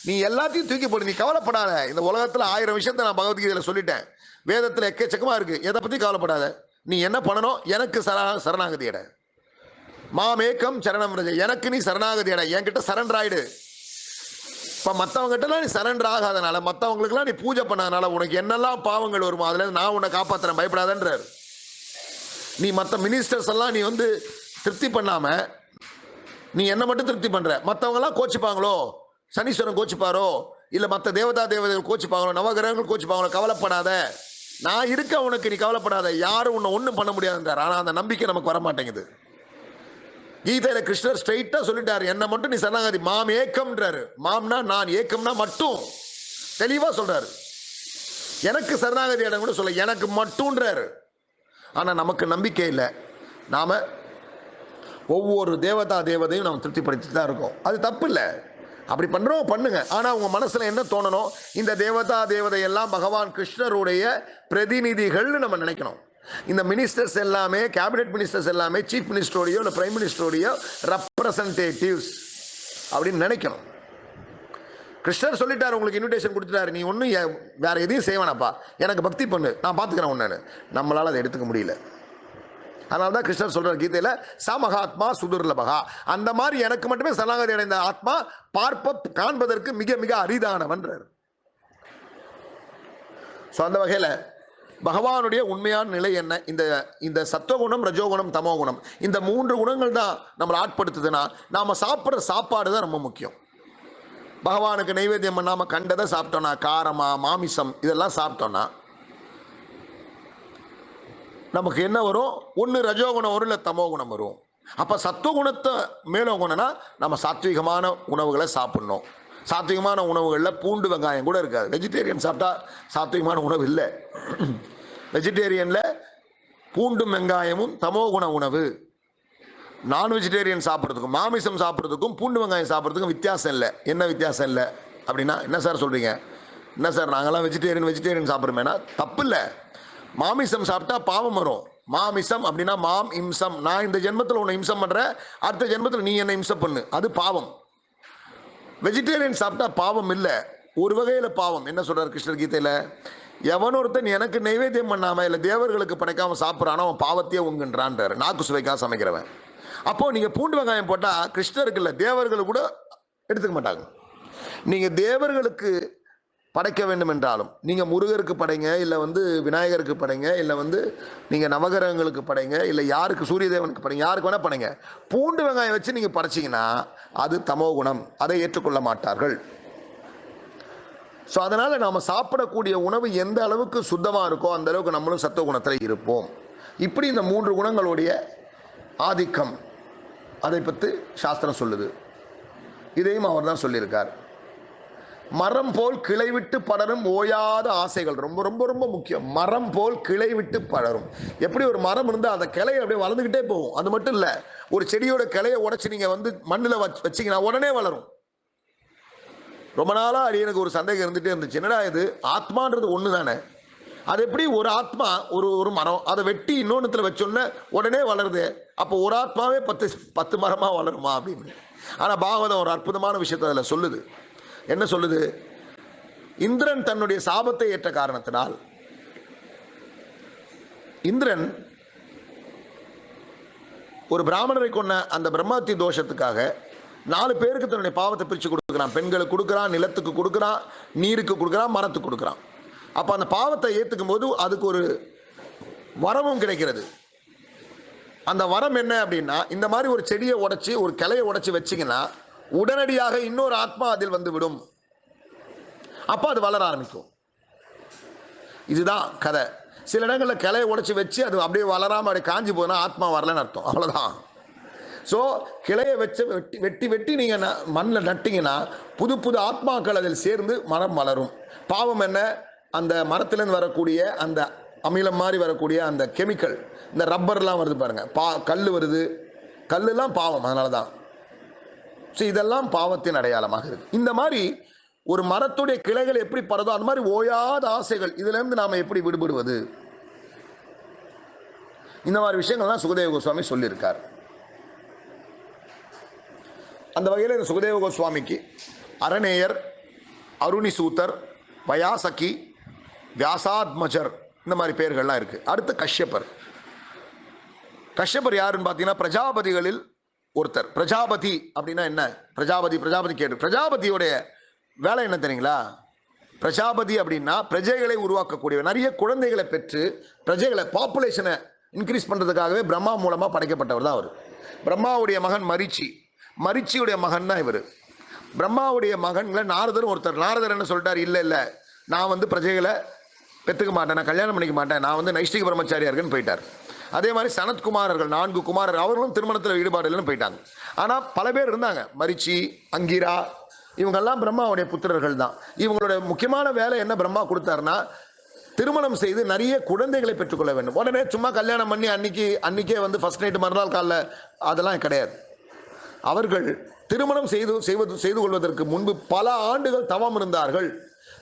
நீ எல்லாத்தையும் தூக்கி போடு, நீ கவலைப்படாத. இந்த உலகத்துல 1000 விஷயத்தை நான் பகவத்கீதையில சொல்லிட்டேன், வேதத்துல எக்கச்சக்கமா இருக்கு, எதை பத்தி கவலைப்படாத. நீ என்ன பண்ணணும், எனக்கு சரணாகதி அட, மாமேக்கம் சரணம் ரஜ, எனக்கு நீ சரணாகதி அட, என்கிட்ட சரண்டர் ஆயிடு. இப்ப மற்றவங்ககிட்டலாம் நீ சரண்டர் ஆகாதனால, மற்றவங்களுக்குலாம் நீ பூஜை பண்ணாதனால உனக்கு என்னெல்லாம் பாவங்கள் வருமோ அதுல நான் உன்னை காப்பாத்துறேன், பயப்படாதன்றார். நீ மற்ற மினிஸ்டர்ஸ் எல்லாம் நீ வந்து திருப்தி பண்ணாம நீ என்ன மட்டும் திருப்தி பண்ற, மற்றவங்கலாம் கோச்சிப்பாங்களோ, சனீஸ்வரன் கோச்சிப்பாரோ, இல்லை மற்ற தேவதைகள் கோச்சிப்பாங்களோ, நவகிரகங்கள் கோச்சிப்பாங்களோ, கவலைப்படாத, நான் இருக்க உனக்கு, நீ கவலைப்படாத, யாரும் உன்னை ஒன்றும் பண்ண முடியாதுன்றார். ஆனால் அந்த நம்பிக்கை நமக்கு வர மாட்டேங்குது. கீதையில கிருஷ்ணர் ஸ்ட்ரைட்டா சொல்லிட்டாரு, என்ன மட்டும் நீ சரணாகதி, மாம் ஏக்கம்ன்றாரு. மாம்னா நான், ஏக்கம்னா மட்டும், தெளிவா சொல்றாரு. எனக்கு சரணாகதி இடம் கூட சொல்ல, எனக்கு மட்டும்ன்றாரு. ஆனால் நமக்கு நம்பிக்கை இல்லை. நாம் ஒவ்வொரு தேவதையும் நாம் திருப்திப்படுத்தி தான் இருக்கோம். அது தப்பு இல்லை, அப்படி பண்ணுறோம், பண்ணுங்க. ஆனால் உங்கள் மனசில் என்ன தோணணும், இந்த தேவதையெல்லாம் பகவான் கிருஷ்ணருடைய பிரதிநிதிகள்னு நம்ம நினைக்கணும். இந்த மினிஸ்டர்ஸ் எல்லாமே, கேபினெட் மினிஸ்டர்ஸ் எல்லாமே சீஃப் மினிஸ்டரோடையோ இல்லை பிரைம் மினிஸ்டரோடையோ ரெப்ரசன்டேட்டிவ்ஸ் அப்படின்னு நினைக்கணும். கிருஷ்ணர் சொல்லிட்டார், உங்களுக்கு இன்விடேஷன் கொடுத்துட்டாரு, நீ ஒன்றும் வேற எதையும் செய்வானாப்பா, எனக்கு பக்தி பண்ணு, நான் பார்த்துக்கிறேன் ஒன்று. நம்மளால் அதை எடுத்துக்க முடியல. அதனால தான் கிருஷ்ணர் சொல்றார் கீதையில, சமகாத்மா சுதுர்லபகா, அந்த மாதிரி எனக்கு மட்டுமே சரணாகதி அடைந்த ஆத்மா காண்பதற்கு மிக மிக அரிதானவன்றார். ஸோ அந்த வகையில் பகவானுடைய உண்மையான நிலை என்ன, இந்த சத்துவகுணம், ரஜோகுணம், தமோகுணம், இந்த 3 குணங்கள் தான் நம்மளை ஆட்படுத்துதுன்னா நாம் சாப்பிட்ற சாப்பாடு தான் ரொம்ப முக்கியம். பகவானுக்கு நைவேத்தியம் பண்ணாமல் கண்டதை சாப்பிட்டோன்னா, காரமா மாமிசம் இதெல்லாம் சாப்பிட்டோன்னா நமக்கு என்ன வரும், ஒன்று ரஜோகுணம் வரும், இல்லை தமோகுணம் வரும். அப்போ சத்துவகுணத்தை மேலோகுணம்னா நம்ம சாத்விகமான உணவுகளை சாப்பிடணும். சாத்விகமான உணவுகளில் பூண்டு வெங்காயம் கூட இருக்காது. வெஜிடேரியன் சாப்பிட்டா சாத்விகமான உணவு இல்லை. வெஜிடேரியனில் பூண்டும் வெங்காயமும் தமோகுண உணவு. நான் வெஜிடேரியன் சாப்பிட்றதுக்கும் மாமிசம் சாப்பிட்றதுக்கும் பூண்டு வெங்காயம் சாப்பிட்றதுக்கும் வித்தியாசம் இல்லை. என்ன வித்தியாசம் இல்லை அப்படின்னா, என்ன சார் சொல்கிறீங்க, என்ன சார் நாங்களாம் வெஜிடேரியன் சாப்பிட்றோமேனா தப்பு இல்லை. மாமிசம் சாப்பிட்டா பாவம் வரும். மாமிசம் அப்படின்னா மாம் இம்சம், நான் இந்த ஜென்மத்தில் உன்னை இம்சம் பண்ணுறேன், அடுத்த ஜென்மத்தில் நீ என்னை இம்சம் பண்ணு, அது பாவம். வெஜிடேரியன் சாப்பிட்டா பாவம் இல்லை, ஒரு வகையில் பாவம். என்ன சொல்கிறார் கிருஷ்ணர் கீதையில், எவன் ஒருத்தன் எனக்கு நைவேத்தியம் பண்ணாமல் இல்லை தேவர்களுக்கு படைக்காமல் சாப்பிட்றானோ அவன் பாவத்தையே உண்கின்றான்றார், நாக்கு சுவைக்காக சமைக்கிறவன். அப்போ நீங்க பூண்டு வெங்காயம் போட்டா கிருஷ்ணருக்கு இல்லை, தேவர்கள் கூட எடுத்துக்க மாட்டாங்க. நீங்க தேவர்களுக்கு படைக்க வேண்டும் என்றாலும், நீங்க முருகருக்கு படைங்க, இல்லை வந்து விநாயகருக்கு படைங்க, இல்லை வந்து நீங்க நவகிரகங்களுக்கு படைங்க, இல்லை யாருக்கு சூரிய தேவனுக்கு படைங்க, யாருக்கு வேணா படைங்க, பூண்டு வெங்காயம் வச்சு நீங்க படைச்சிங்கன்னா அது தமோ குணம், அதை ஏற்றுக்கொள்ள மாட்டார்கள். ஸோ அதனால நாம சாப்பிடக்கூடிய உணவு எந்த அளவுக்கு சுத்தமாக இருக்கோ அந்த அளவுக்கு நம்மளும் சத்துவ குணத்தில் இருப்போம். இப்படி இந்த 3 குணங்களுடைய ஆதிக்கம் அதை பற்றி சாஸ்திரம் சொல்லுது. இதையும் அவர் தான் சொல்லியிருக்கார். மரம் போல் கிளை விட்டு படரும் ஓயாத ஆசைகள் ரொம்ப ரொம்ப ரொம்ப முக்கியம். மரம் போல் கிளை விட்டு படரும். எப்படி ஒரு மரம் இருந்தால் அந்த கிளையை அப்படியே வளர்ந்துக்கிட்டே போகும். அது மட்டும் இல்லை, ஒரு செடியோட கிளையை உடைச்சி நீங்கள் வந்து மண்ணில் வச்சிங்கன்னா உடனே வளரும். ரொம்ப நாளாக அடியனுக்கு ஒரு சந்தேகம் இருந்துகிட்டே இருந்துச்சு, என்னடா இது ஆத்மான்றது ஒன்று தானே, அது எப்படி ஒரு ஆத்மா ஒரு மரம் அதை வெட்டி இன்னொன்னுத்துல வச்சோன்னே உடனே வளருது, அப்போ ஒரு ஆத்மாவே 10 மரமாக வளருமா அப்படின்னு. ஆனால் பாகவதம் ஒரு அற்புதமான விஷயத்தை அதில் சொல்லுது. என்ன சொல்லுது, இந்திரன் தன்னுடைய சாபத்தை ஏற்ற காரணத்தினால் இந்திரன் ஒரு பிராமணரை கொண்ட அந்த பிரம்மத்தி தோஷத்துக்காக 4 பேருக்கு தன்னுடைய பாவத்தை பிரித்து கொடுக்குறான். பெண்களுக்கு கொடுக்குறான், நிலத்துக்கு கொடுக்குறான், நீருக்கு கொடுக்குறான், மரத்துக்கு கொடுக்குறான். அப்போ அந்த பாவத்தை ஏற்றுக்கும் போது அதுக்கு ஒரு வரமும் கிடைக்கிறது. அந்த வரம் என்ன அப்படின்னா, இந்த மாதிரி ஒரு செடியை உடைச்சி ஒரு கிளையை உடைச்சி வச்சிங்கன்னா உடனடியாக இன்னொரு ஆத்மா அதில் வந்து விடும், அப்போ அது வளர ஆரம்பிக்கும். இதுதான் கதை. சில இடங்களில் கிளையை உடைச்சி வச்சு அது அப்படியே வளராமல் அப்படியே காஞ்சி போனால் ஆத்மா வரலன்னு அர்த்தம், அவ்வளோதான். ஸோ கிளையை வச்சு வெட்டி வெட்டி வெட்டி நீங்கள் மண்ணில் நட்டிங்கன்னா புது புது ஆத்மாக்கள் அதில் சேர்ந்து மரம் வளரும். பாவம் என்ன? அந்த மரத்துலேருந்து வரக்கூடிய அந்த அமிலம் மாதிரி வரக்கூடிய அந்த கெமிக்கல், இந்த ரப்பர்லாம் வருது பாருங்கள், கல் வருது, கல்லுலாம் பாவம். அதனால தான். ஸோ இதெல்லாம் பாவத்தின் அடையாளமாக இருக்குது. இந்த மாதிரி ஒரு மரத்துடைய கிளைகள் எப்படி பரதோ அந்த மாதிரி ஓயாத ஆசைகள், இதிலிருந்து நாம் எப்படி விடுபடுவது? இந்த மாதிரி விஷயங்கள் தான் சுகதேவ கோஸ்வாமி சொல்லியிருக்கார். அந்த வகையில் இந்த சுகதேவ கோஸ்வாமிக்கு அரணேயர், அருணிசூத்தர், வயாசகி, வியாசாத்மஜர் இந்த மாதிரி பெயர்கள்லாம் இருக்குது. அடுத்து கஷ்யப்பர். கஷ்யப்பர் யாருன்னு பார்த்தீங்கன்னா பிரஜாபதிகளில் ஒருத்தர். பிரஜாபதி அப்படின்னா என்ன? பிரஜாபதி கேட்டு, பிரஜாபதியோடைய வேலை என்ன தெரியுங்களா? பிரஜாபதி அப்படின்னா பிரஜைகளை உருவாக்கக்கூடியவர். நிறைய குழந்தைகளை பெற்று பிரஜைகளை, பாப்புலேஷனை இன்க்ரீஸ் பண்ணுறதுக்காகவே பிரம்மா மூலமாக படைக்கப்பட்டவர் தான் அவர். பிரம்மாவுடைய மகன் மரிச்சியுடைய மகன் தான் இவர். பிரம்மாவுடைய மகன்களை நாரதர் ஒருத்தர். நாரதர் என்ன சொல்லிட்டார்? இல்லை நான் பிரஜைகளை பெற்றுக்க மாட்டேன், நான் கல்யாணம் பண்ணிக்க மாட்டேன், நான் நைஷ்டிக பிரம்மச்சாரியா இருக்குன்னு போயிட்டார். அதே மாதிரி சனத்குமாரர்கள் 4 குமாரர்கள், அவர்களும் திருமணத்தில் ஈடுபாடு இல்லைன்னு போயிட்டாங்க. ஆனால் பல பேர் இருந்தாங்க. மரிச்சி, அங்கிரா, இவங்கெல்லாம் பிரம்மாவுடைய புத்திரர்கள் தான். இவங்களோட முக்கியமான வேலை என்ன பிரம்மா கொடுத்தாருன்னா, திருமணம் செய்து நிறைய குழந்தைகளை பெற்றுக்கொள்ள வேண்டும். உடனே சும்மா கல்யாணம் பண்ணி அன்னைக்கே ஃபர்ஸ்ட் நைட்டு மறுநாள் காலைல அதெல்லாம் கிடையாது. அவர்கள் திருமணம் செய்து கொள்வதற்கு முன்பு பல ஆண்டுகள் தவம் இருந்தார்கள்.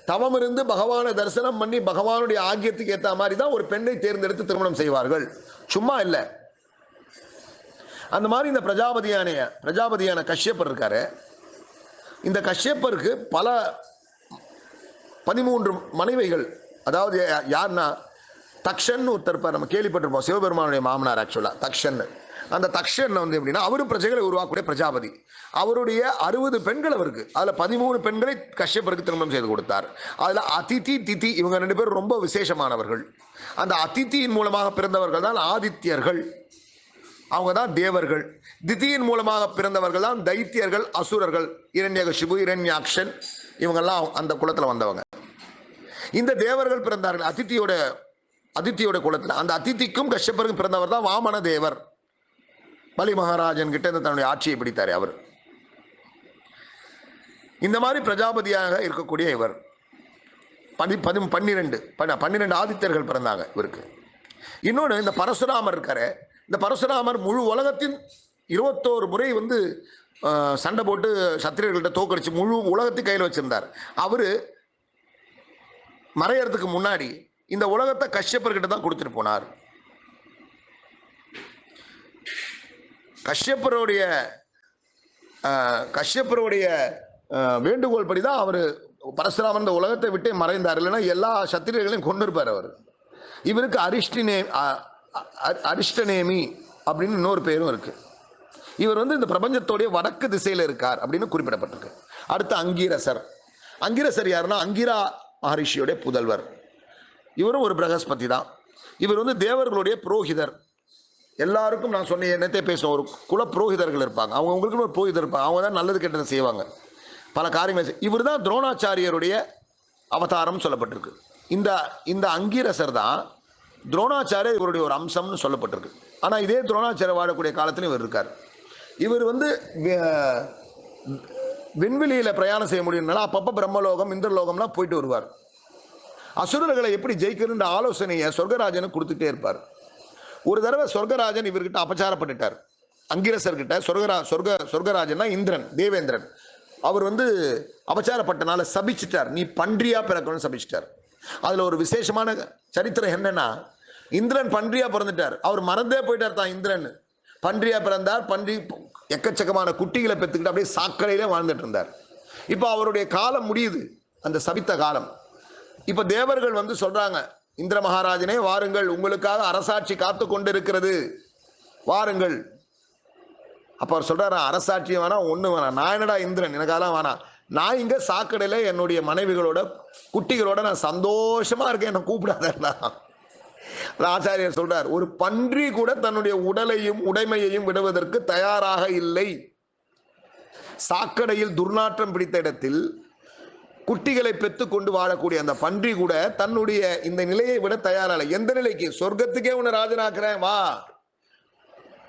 தவம் இருந்து பகவானை தரிசனம் பண்ணி பகவானுடைய ஆகியத்துக்கு ஏற்ற மாதிரி தான் ஒரு பெண்ணை தேர்ந்தெடுத்து திருமணம் செய்வார்கள், சும்மா இல்லை. அந்த மாதிரி இந்த பிரஜாபதியான கஷ்யப்பர் இருக்காரு. இந்த கஷ்யப்பருக்கு பல 13 மனைவிகள். அதாவது யாருன்னா தக்ஷன் ஒருத்தர், நம்ம கேள்விப்பட்டிருப்போம், சிவபெருமானுடைய மாமனார் ஆக்சுவலாக தக்ஷன். அந்த தக்ஷன் எப்படின்னா அவரும் பிரஜைகளை உருவாக்கக்கூடிய பிரஜாபதி. அவருடைய 60 பெண்கள் அவருக்கு. அதில் 13 பெண்களை கஷ்யப்பருக்கு திருமணம் செய்து கொடுத்தார். அதில் அதிதி, திதி, இவங்க 2 பேரும் ரொம்ப விசேஷமானவர்கள். அந்த அதிதியின் மூலமாக பிறந்தவர்கள் தான் ஆதித்யர்கள், அவங்க தான் தேவர்கள். திதியின் மூலமாக பிறந்தவர்கள் தான் தைத்தியர்கள், அசுரர்கள், இரண்யகசிபு, இரண்யாக்ஷன், இவங்கெல்லாம் அந்த குலத்தில் வந்தவங்க. இந்த தேவர்கள் பிறந்தார்கள் அதித்தியோட குலத்தில். அந்த அதித்திக்கும் கஷ்யப்பருக்கும் பிறந்தவர் தான் வாமன தேவர். பலி மகாராஜன் கிட்ட தன்னுடைய ஆட்சியை பிடித்தார் அவர். இந்த மாதிரி பிரஜாபதியாக இருக்கக்கூடிய இவர் 12 ஆதித்யர்கள் பிறந்தாங்க இவருக்கு. இன்னொன்று, இந்த பரசுராமர் இருக்காரு. இந்த பரசுராமர் முழு உலகத்தின் 21 முறை சண்டை போட்டு சத்திரியர்கள்ட்ட தோக்கடிச்சு முழு உலகத்தையும் கையில் வச்சிருந்தார். அவர் மறையறதுக்கு முன்னாடி இந்த உலகத்தை கஷ்யப்பர்கிட்ட தான் கொடுத்துட்டு போனார். கஷ்யப்பருடைய வேண்டுகோள் படி தான் அவர் பரசுராமன் இந்த உலகத்தை விட்டே மறைந்தார். இல்லைன்னா எல்லா சத்திரியர்களையும் கொண்டு இருப்பார் அவர். இவருக்கு அரிஷ்டநேமி அப்படின்னு இன்னொரு பேரும் இருக்கு. இவர் இந்த பிரபஞ்சத்தோடைய வடக்கு திசையில் இருக்கார் அப்படின்னு குறிப்பிடப்பட்டிருக்கு. அடுத்து அங்கிரசர் யாருன்னா அங்கிரா மகரிஷியோடைய புதல்வர். இவரும் ஒரு பிரகஸ்பதி தான். இவர் தேவர்களுடைய புரோகிதர். எல்லாருக்கும் நான் சொன்ன என்னத்தை பேசுவோம், ஒரு குல புரோகிதர்கள் இருப்பாங்க, அவங்களுக்கு ஒரு புரோகிதர் இருப்பாங்க, அவங்க தான் நல்லது கெட்டதை செய்வாங்க, பல காரியங்கள். இவர் தான் துரோணாச்சாரியருடைய அவதாரம் சொல்லப்பட்டிருக்கு. இந்த அங்கிரசர் தான் துரோணாச்சாரியர் இவருடைய ஒரு அம்சம்னு சொல்லப்பட்டிருக்கு. ஆனால் இதே துரோணாச்சாரியர் வாழக்கூடிய காலத்தில் இவர் இருக்கார். இவர் விண்வெளியில் பிரயாணம் செய்ய முடியும்னால அப்பப்போ பிரம்மலோகம், இந்திரலோகம்லாம் போயிட்டு வருவார். அசுரர்களை எப்படி ஜெயிக்கணுன்ற ஆலோசனையை சொர்க்கராஜனுக்கு கொடுத்துட்டே இருப்பார். ஒரு தடவை சொர்க்கராஜன் இவர்கிட்ட அபச்சாரப்பட்டுட்டார். அங்கிரசர்கிட்ட சொர்க்கராஜன்னா இந்திரன், தேவேந்திரன். அவர் அபச்சாரப்பட்டனால சபிச்சிட்டார், நீ பன்றியா பிறக்கணும்னு சபிச்சிட்டார். அதில் ஒரு விசேஷமான சரித்திரம் என்னன்னா, இந்திரன் பன்றியா பிறந்துட்டார். அவர் மறந்தே போயிட்டார் தான் இந்திரன் பன்றியா பிறந்தார். பன்றி எக்கச்சக்கமான குட்டிகளை பெற்றுக்கிட்டு அப்படியே சாக்கடையிலே வாழ்ந்துட்டு இருந்தார். இப்போ அவருடைய காலம் முடியுது, அந்த சபித்த காலம். இப்போ தேவர்கள் சொல்றாங்க, இந்திர மகாராஜனே வாருங்கள், உங்களுக்காக அரசாட்சி காத்து கொண்டிருக்கிறது, வாருங்கள். அப்போ அவர் சொல்றாரு, அரசாட்சியும் வேணாம், ஒன்றும் வேணாம், நான் என்னடா இந்திரன், எனக்கு அதெல்லாம் வேணாம், நான் இங்கே சாக்கடையில் என்னுடைய மனைவிகளோட குட்டிகளோட நான் சந்தோஷமா இருக்கேன், என்ன கூப்பிடாதா. ஆச்சாரியர் சொல்றார், ஒரு பன்றி கூட தன்னுடைய உடலையும் உடைமையையும் விடுவதற்கு தயாராக இல்லை. சாக்கடையில் துர்நாற்றம் பிடித்த இடத்தில் குட்டிகளை பெற்று கொண்டு வாழக்கூடிய அந்த பன்றி கூட தன்னுடைய இந்த நிலையை விட தயாராக. எந்த நிலைக்கு? சொர்க்கத்துக்கே உன்னை ராஜனாக்குறேன் வா.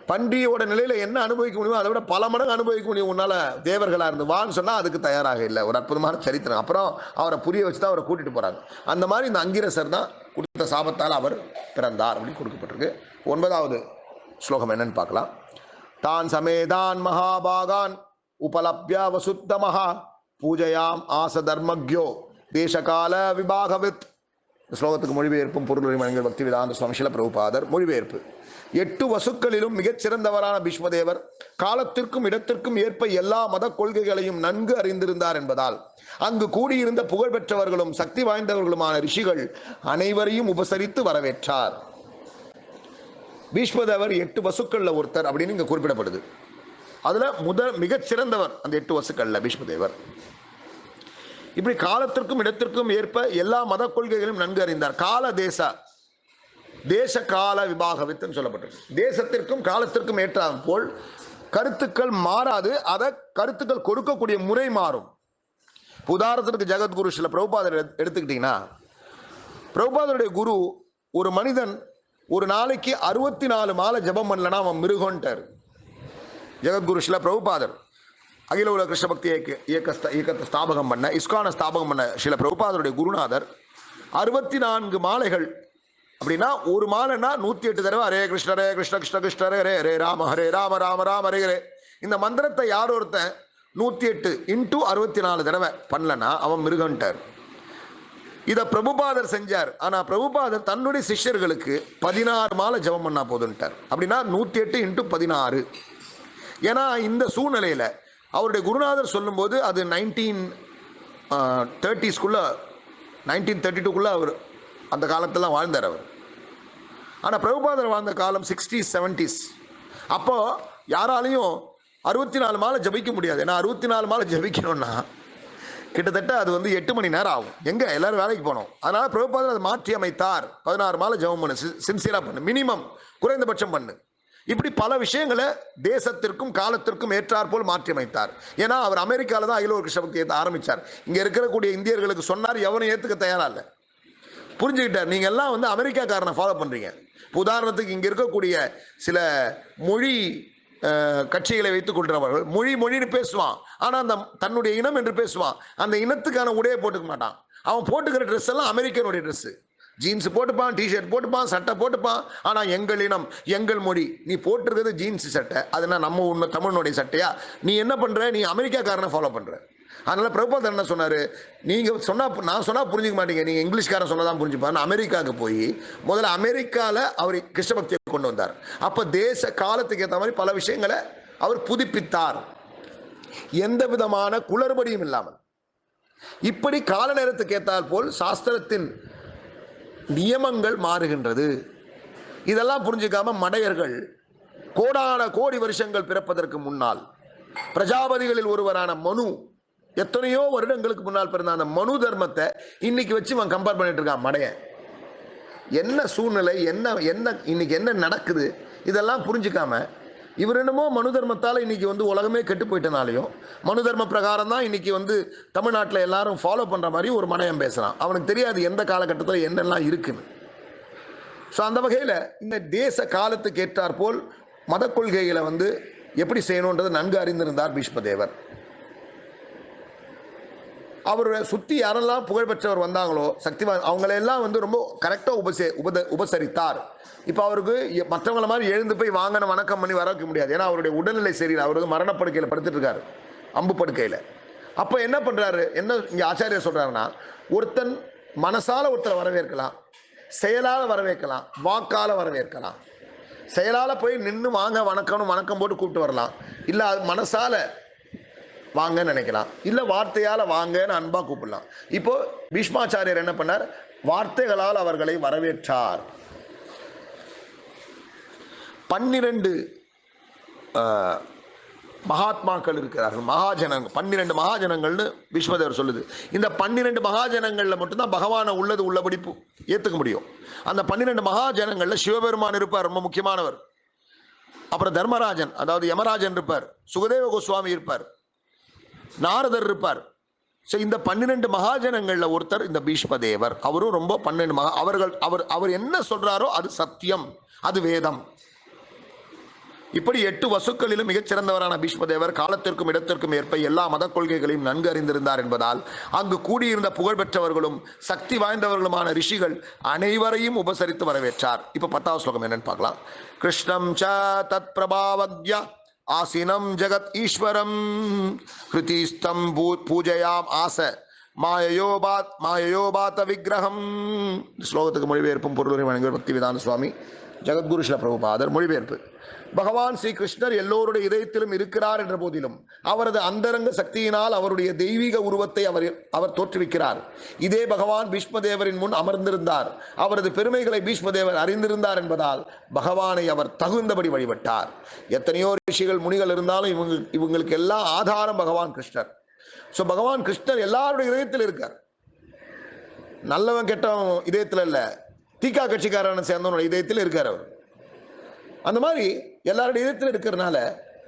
பன்றியோட நிலையில என்ன அனுபவிக்க முடியுமோ அதை விட பல மடங்கு அனுபவிக்க முடியும் உன்னால, தேவர்களா இருந்து வான்னு சொன்னா அதுக்கு தயாராக இல்லை. ஒரு அற்புதமான சரித்திரம். அப்புறம் அவரை புரிய வச்சுதான் அவரை கூட்டிட்டு போறாங்க. அந்த மாதிரி இந்த அங்கிரசர் தான் கொடுத்த சாபத்தால் அவர் பிறந்தார் அப்படின்னு கொடுக்கப்பட்டிருக்கு. 9வது ஸ்லோகம் என்னன்னு பார்க்கலாம். தான் சமேதான் மகாபாகான் உபலப்ய வசுத்தமஹா பூஜையாம் ஆச தர்மக்யோ தேசகால விபாகவித். ஸ்லோகத்துக்கு மொழிபெயர்ப்பும் பொருள் மனிதர் பக்தி வேதாந்த சுவாமி ஸ்ரீல பிரபுபாதர். மொழிபெயர்ப்பு: 8 வசுக்களிலும் மிகச் சிறந்தவரான பீஷ்மதேவர் காலத்திற்கும் இடத்திற்கும் ஏற்ப எல்லா மத கொள்கைகளையும் நன்கு அறிந்திருந்தார் என்பதால் அங்கு கூடியிருந்த புகழ்பெற்றவர்களும் சக்தி வாய்ந்தவர்களுமான ரிஷிகள் அனைவரையும் உபசரித்து வரவேற்றார். பீஷ்மதேவர் 8 வசுக்கள்ல ஒருத்தர் அப்படின்னு இங்க குறிப்பிடப்படுது. அதுல மிகச் சிறந்தவர் அந்த 8 வசுக்கள்ல பீஷ்மதேவர். இப்படி காலத்திற்கும் இடத்திற்கும் ஏற்ப எல்லா மத கொள்கைகளையும் நன்கு அறிந்தார். கால தேச கால விபாகவித்துன்னு சொல்லப்பட்டது. தேசத்திற்கும் காலத்திற்கும் ஏற்றால் போல் கருத்துக்கள் மாறாது, அதை கருத்துக்கள் கொடுக்கக்கூடிய முறை மாறும். உதாரணத்திற்கு ஜெகத்குரு ஸ்ரீல பிரபுபாதர் எடுத்துக்கிட்டீங்கன்னா, பிரபுபாதருடைய குரு ஒரு மனிதன் ஒரு நாளைக்கு 64 மாலை ஜபம் பண்ணலன்னா அவன் மிருகன்ட்டார். ஜெகத்குரு ஸ்ரீல பிரபுபாதர் அகில உலக கிருஷ்ண பக்தி இயக்கத்தை ஸ்தாபகம் பண்ண, இஸ்கானை ஸ்தாபகம் பண்ண ஸ்ரீல பிரபுபாதருடைய குருநாதர் 64 மாலைகள் அப்படின்னா, ஒரு மாலைன்னா 108 தடவை ஹரே கிருஷ்ண கிருஷ்ண கிருஷ்ண ஹரே ஹரே ராம ராம ராம ஹரே ஹரே. இந்த மந்திரத்தை யார் ஒருத்தன் 108 × 64 தடவை பண்ணலன்னா அவன் மிருகன்ட்டார். இதை பிரபுபாதர் செஞ்சார். ஆனா பிரபுபாதர் தன்னுடைய சிஷ்யர்களுக்கு 16 மாலை ஜபம் பண்ணா போதுன்ட்டார். அப்படின்னா 108 × 16. ஏன்னா இந்த சூழ்நிலையில அவருடைய குருநாதர் சொல்லும்போது அது 1930s 1932 அவர் அந்த காலத்தில் வாழ்ந்தார் அவர். ஆனால் பிரபுபாதர் வாழ்ந்த காலம் 60s 70s. அப்போ யாராலையும் 64 மாலை ஜபிக்க முடியாது. ஏன்னா 64 மாலை ஜபிக்கணும்னா கிட்டத்தட்ட அது 8 மணி நேரம் ஆகும். எங்க எல்லாரும் வேலைக்கு போனோம். அதனால பிரபுபாதர் அதை மாற்றி அமைத்தார். 16 மாலை ஜபம் பண்ணு, சின்சியரா பண்ணு, மினிமம் குறைந்தபட்சம் பண்ணு. இப்படி பல விஷயங்களை தேசத்திற்கும் காலத்திற்கும் ஏற்றாற் போல் மாற்றி அமைத்தார். ஏன்னா அவர் அமெரிக்காவில் தான் அகில கிருஷ்ண பக்தி ஏற்ற ஆரம்பித்தார். இங்கே இருக்கக்கூடிய இந்தியர்களுக்கு சொன்னார், எவனும் ஏற்றுக்க தயாரா இல்லை. புரிஞ்சுக்கிட்டார், நீங்கள் எல்லாம் அமெரிக்காக்காரனை ஃபாலோ பண்ணுறீங்க. உதாரணத்துக்கு இங்கே இருக்கக்கூடிய சில மொழி கட்சிகளை வைத்துக் கொள்கிறவர்கள் மொழின்னு பேசுவான். ஆனால் அந்த தன்னுடைய இனம் என்று பேசுவான். அந்த இனத்துக்கான உடையை போட்டுக்க மாட்டான். அவன் போட்டுக்கிற ட்ரெஸ் எல்லாம் அமெரிக்கனுடைய ட்ரெஸ்ஸு. ஜீன்ஸ் போட்டுப்பான், டிஷர்ட் போட்டுப்பான், சட்டை போட்டுப்பான். ஆனால் எங்கள் இனம், எங்கள் மொழி. நீ போட்டிருக்கிறது ஜீன்ஸ் சட்டை, அதுனா நம்ம தமிழனுடைய சட்டையா? நீ என்ன பண்ணுற? நீ அமெரிக்காக்காரனை ஃபாலோ பண்ணுற. அதனால பிரபுபாதர் என்ன சொன்னார், நீங்கள் நான் சொன்னால் புரிஞ்சிக்க மாட்டீங்க, நீங்கள் இங்கிலீஷ்காரன் சொன்னதான் புரிஞ்சுப்பான்னு அமெரிக்காவுக்கு போய் முதல்ல அமெரிக்காவில் அவர் கிருஷ்ண பக்தியை கொண்டு வந்தார். அப்போ தேச காலத்துக்கு ஏற்ற மாதிரி பல விஷயங்களை அவர் புதுப்பித்தார், எந்த விதமான குளறுபடியும் இல்லாமல். இப்படி கால நேரத்துக்கு ஏற்றால் போல் சாஸ்திரத்தின் நியமங்கள் மாறுகின்றது. இதெல்லாம் புரிஞ்சுக்காம மடையர்கள் கோடான கோடி வருஷங்கள் பிறப்பதற்கு முன்னால் பிரஜாபதிகளில் ஒருவரான மனு எத்தனையோ வருடங்களுக்கு முன்னால் பிறந்த அந்த மனு தர்மத்தை இன்னைக்கு வச்சு அவன் கம்பேர் பண்ணிட்டு இருக்கான் மடையன். என்ன சூழ்நிலை, என்ன இன்னைக்கு என்ன நடக்குது, இதெல்லாம் புரிஞ்சுக்காம இவர் என்னமோ மனு தர்மத்தால் இன்னைக்கு உலகமே கெட்டு போயிட்டனாலையும் மனு தர்ம பிரகாரம் தான் இன்னைக்கு தமிழ்நாட்டில் எல்லாரும் ஃபாலோ பண்ணுற மாதிரி ஒரு மடையன் பேசுகிறான். அவனுக்கு தெரியாது எந்த காலகட்டத்தில் என்னெல்லாம் இருக்குன்னு. ஸோ அந்த வகையில் இந்த தேச காலத்துக்கு ஏற்றாற் போல் மத கொள்கைகளை எப்படி செய்யணுன்றது நன்கு அறிந்திருந்தார் பீஷ்மதேவர். அவரை சுற்றி யாரெல்லாம் புகழ்பெற்றவர் வந்தாங்களோ சக்திவான், அவங்களெல்லாம் ரொம்ப கரெக்டாக உபசரித்தார். இப்போ அவருக்கு மற்றவங்கள மாதிரி எழுந்து போய் வாங்கின வணக்கம் பண்ணி வர வைக்க முடியாது. ஏன்னா அவருடைய உடல்நிலை சரியில்லை. அவர் மரணப்படுக்கையில் படுத்துட்டு இருக்காரு, அம்பு படுக்கையில். அப்போ என்ன பண்ணுறாரு, என்ன இங்கே ஆச்சாரியர் சொல்கிறாருன்னா, ஒருத்தன் மனசால ஒருத்தரை வரவேற்கலாம், செயலால் வரவேற்கலாம், வாக்கால் வரவேற்கலாம். செயலால் போய் நின்று வாங்க வணக்கம் போட்டு கூப்பிட்டு வரலாம். இல்லை அது மனசால வாங்கன்னு நினைக்கலாம், இல்லை வார்த்தையால் வாங்கன்னு அன்பா கூப்பிடலாம். இப்போ பீஷ்மாச்சாரியர் என்ன பண்ணார், வார்த்தைகளால் அவர்களை வரவேற்றார். 12 மகாத்மாக்கள் இருக்கிறார்கள், மகாஜனங்கள், 12 மகாஜனங்கள்னு பீஷ்மதேவர் சொல்லுது. இந்த 12 மகாஜனங்களில் மட்டும்தான் பகவானை உள்ளபடி ஏற்றுக்க முடியும். அந்த 12 மகாஜனங்களில் சிவபெருமான் இருப்பார், ரொம்ப முக்கியமானவர். அப்புறம் தர்மராஜன், அதாவது யமராஜன் இருப்பார், சுகதேவ கோஸ்வாமி இருப்பார், நாரதர் இருப்பார், ஸோ இந்த 12 மகாஜனங்களில் ஒருத்தர் இந்த பீஷ்மதேவர். அவரும் ரொம்ப 12 அவர் என்ன சொல்றாரோ அது சத்தியம், அது வேதம். இப்படி 8 வசுக்களிலும் மிகச்சிறந்தவரான பீஷ்மதேவர் காலத்திற்கும் இடத்திற்கும் ஏற்ப எல்லா மத கொள்கைகளையும் நன்கு அறிந்திருந்தார் என்பதால் அங்கு கூடியிருந்த புகழ்பெற்றவர்களும் சக்தி வாய்ந்தவர்களுமான ரிஷிகள் அனைவரையும் உபசரித்து வரவேற்றார். இப்போ 10வது ஸ்லோகம் என்னன்னு பார்க்கலாம். கிருஷ்ணம் ச தத் பிரபாவக்ய ஆசினம் ஜெகத் ஈஸ்வரம் ஹிருதிஸ்தம் பூஜையாம் ஆச மாயயோபாத விக்கிரகம். ஸ்லோகத்துக்கு மொழிபெயர்ப்பும் பொருளுரை வழங்கியவர் பக்திவேதாந்த சுவாமி ஜெகத்குரு ஸ்ரீல பிரபுபாதர். மொழிபெயர்ப்பு. பகவான் ஸ்ரீ கிருஷ்ணர் எல்லோருடைய இதயத்திலும் இருக்கிறார் என்ற போதிலும் அவரது அந்தரங்க சக்தியினால் அவருடைய தெய்வீக உருவத்தை அவர் தோற்றுவிக்கிறார். இதே பகவான் பீஷ்மதேவரின் முன் அமர்ந்திருந்தார். அவரது பெருமைகளை பீஷ்மதேவர் அறிந்திருந்தார் என்பதால் பகவானை அவர் தகுந்தபடி வழிபட்டார். எத்தனையோ ரிஷிகள் முனிகள் இருந்தாலும் இவங்களுக்கு எல்லாம் ஆதாரம் பகவான் கிருஷ்ணர். ஸோ பகவான் கிருஷ்ணர் எல்லாருடைய இதயத்தில் இருக்கார். நல்லவன் கெட்டவன் இதயத்தில் இல்லை, தீக்கா கட்சிக்காரன் சேர்ந்தவனோட இதயத்தில் இருக்கார் அவர். அந்த மாதிரி எல்லாருடைய இதயத்தில் இருக்கிறதுனால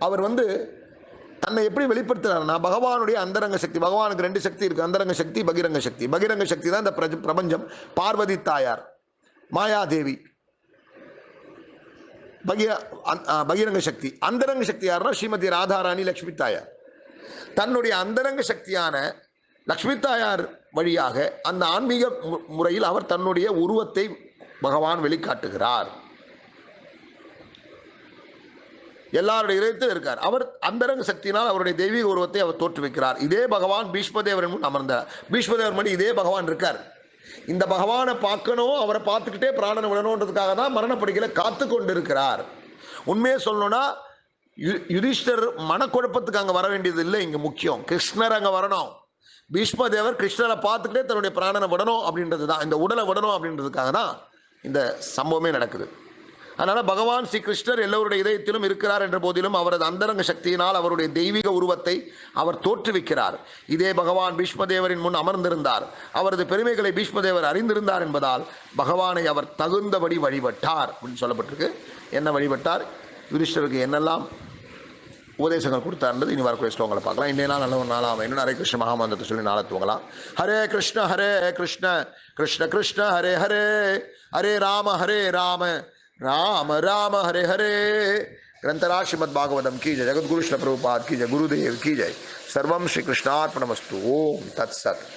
அவர் தன்னை எப்படி வெளிப்படுத்துறாருன்னா பகவானுடைய அந்தரங்க சக்தி. பகவானுக்கு 2 சக்தி இருக்கு, அந்தரங்க சக்தி, பகிரங்க சக்தி. பகிரங்க சக்தி தான் இந்த பிரபஞ்சம். பார்வதி தாயார், மாயாதேவி. பகிரங்க சக்தி. அந்தரங்க சக்தி யாருன்னா ஸ்ரீமதி ராதாராணி லட்சுமி தாயார். தன்னுடைய அந்தரங்க சக்தியான லட்சுமி தாயார் வழியாக அந்த ஆன்மீக முறையில் அவர் தன்னுடைய உருவத்தை பகவான் வெளிக்காட்டுகிறார். எல்லாருடைய இதயத்தில் இருக்கார். அவர் அந்தரங்க சக்தியினால் அவருடைய தெய்வீக உருவத்தை அவர் தோற்றுவிக்கிறார். இதே பகவான் பீஷ்மதேவரின் முன் அமர்ந்தார். பீஷ்மதேவர் மணி இதே பகவான் இருக்கார். இந்த பகவானை பார்க்கணும், அவரை பார்த்துக்கிட்டே பிராணனை விடணுன்றதுக்காக தான் மரணப்படுகையில காத்து கொண்டு இருக்கிறார். உண்மையை சொல்லணும்னா யுதிஷ்டர் மனக்குழப்பத்துக்கு அங்கே வர வேண்டியது இல்லை. இங்கே முக்கியம் கிருஷ்ணர் அங்கே வரணும். பீஷ்மதேவர் கிருஷ்ணரை பார்த்துக்கிட்டே தன்னுடைய பிராணனை விடணும் அப்படின்றது தான், இந்த உடலை விடணும் அப்படின்றதுக்காக தான் இந்த சம்பவமே நடக்குது. அதனால பகவான் ஸ்ரீ கிருஷ்ணர் எல்லோருடைய இதயத்திலும் இருக்கிறார் என்ற போதிலும் அவரது அந்தரங்க சக்தியினால் அவருடைய தெய்வீக உருவத்தை அவர் தோற்றுவிக்கிறார். இதே பகவான் பீஷ்மதேவரின் முன் அமர்ந்திருந்தார். அவரது பெருமைகளை பீஷ்மதேவர் அறிந்திருந்தார் என்பதால் பகவானை அவர் தகுந்தபடி வழிபட்டார் அப்படின்னு சொல்லப்பட்டிருக்கு. என்ன வழிபட்டார், யுதிஷ்டருக்கு என்னெல்லாம் உபதேசங்கள் கொடுத்தாருன்றது இனி வரக்கூடிய ஸ்லோகங்களை பார்க்கலாம். இன்றைய நாள் நல்ல ஒரு நாளாக அமையணும். ஹரே கிருஷ்ண மகாமந்திரத்தை சொல்லி நாளை தூங்கலாம். ஹரே கிருஷ்ண கிருஷ்ண கிருஷ்ண ஹரே ஹரே, ஹரே ராம राम राम हरे हरे. ग्रंथराज श्रीमद् भागवतम की जय. जगद्गुरु श्री प्रभुपाद की जय. गुरुदेव की जय. सर्वं श्री कृष्णार्पणमस्तु. ओम तत्सत.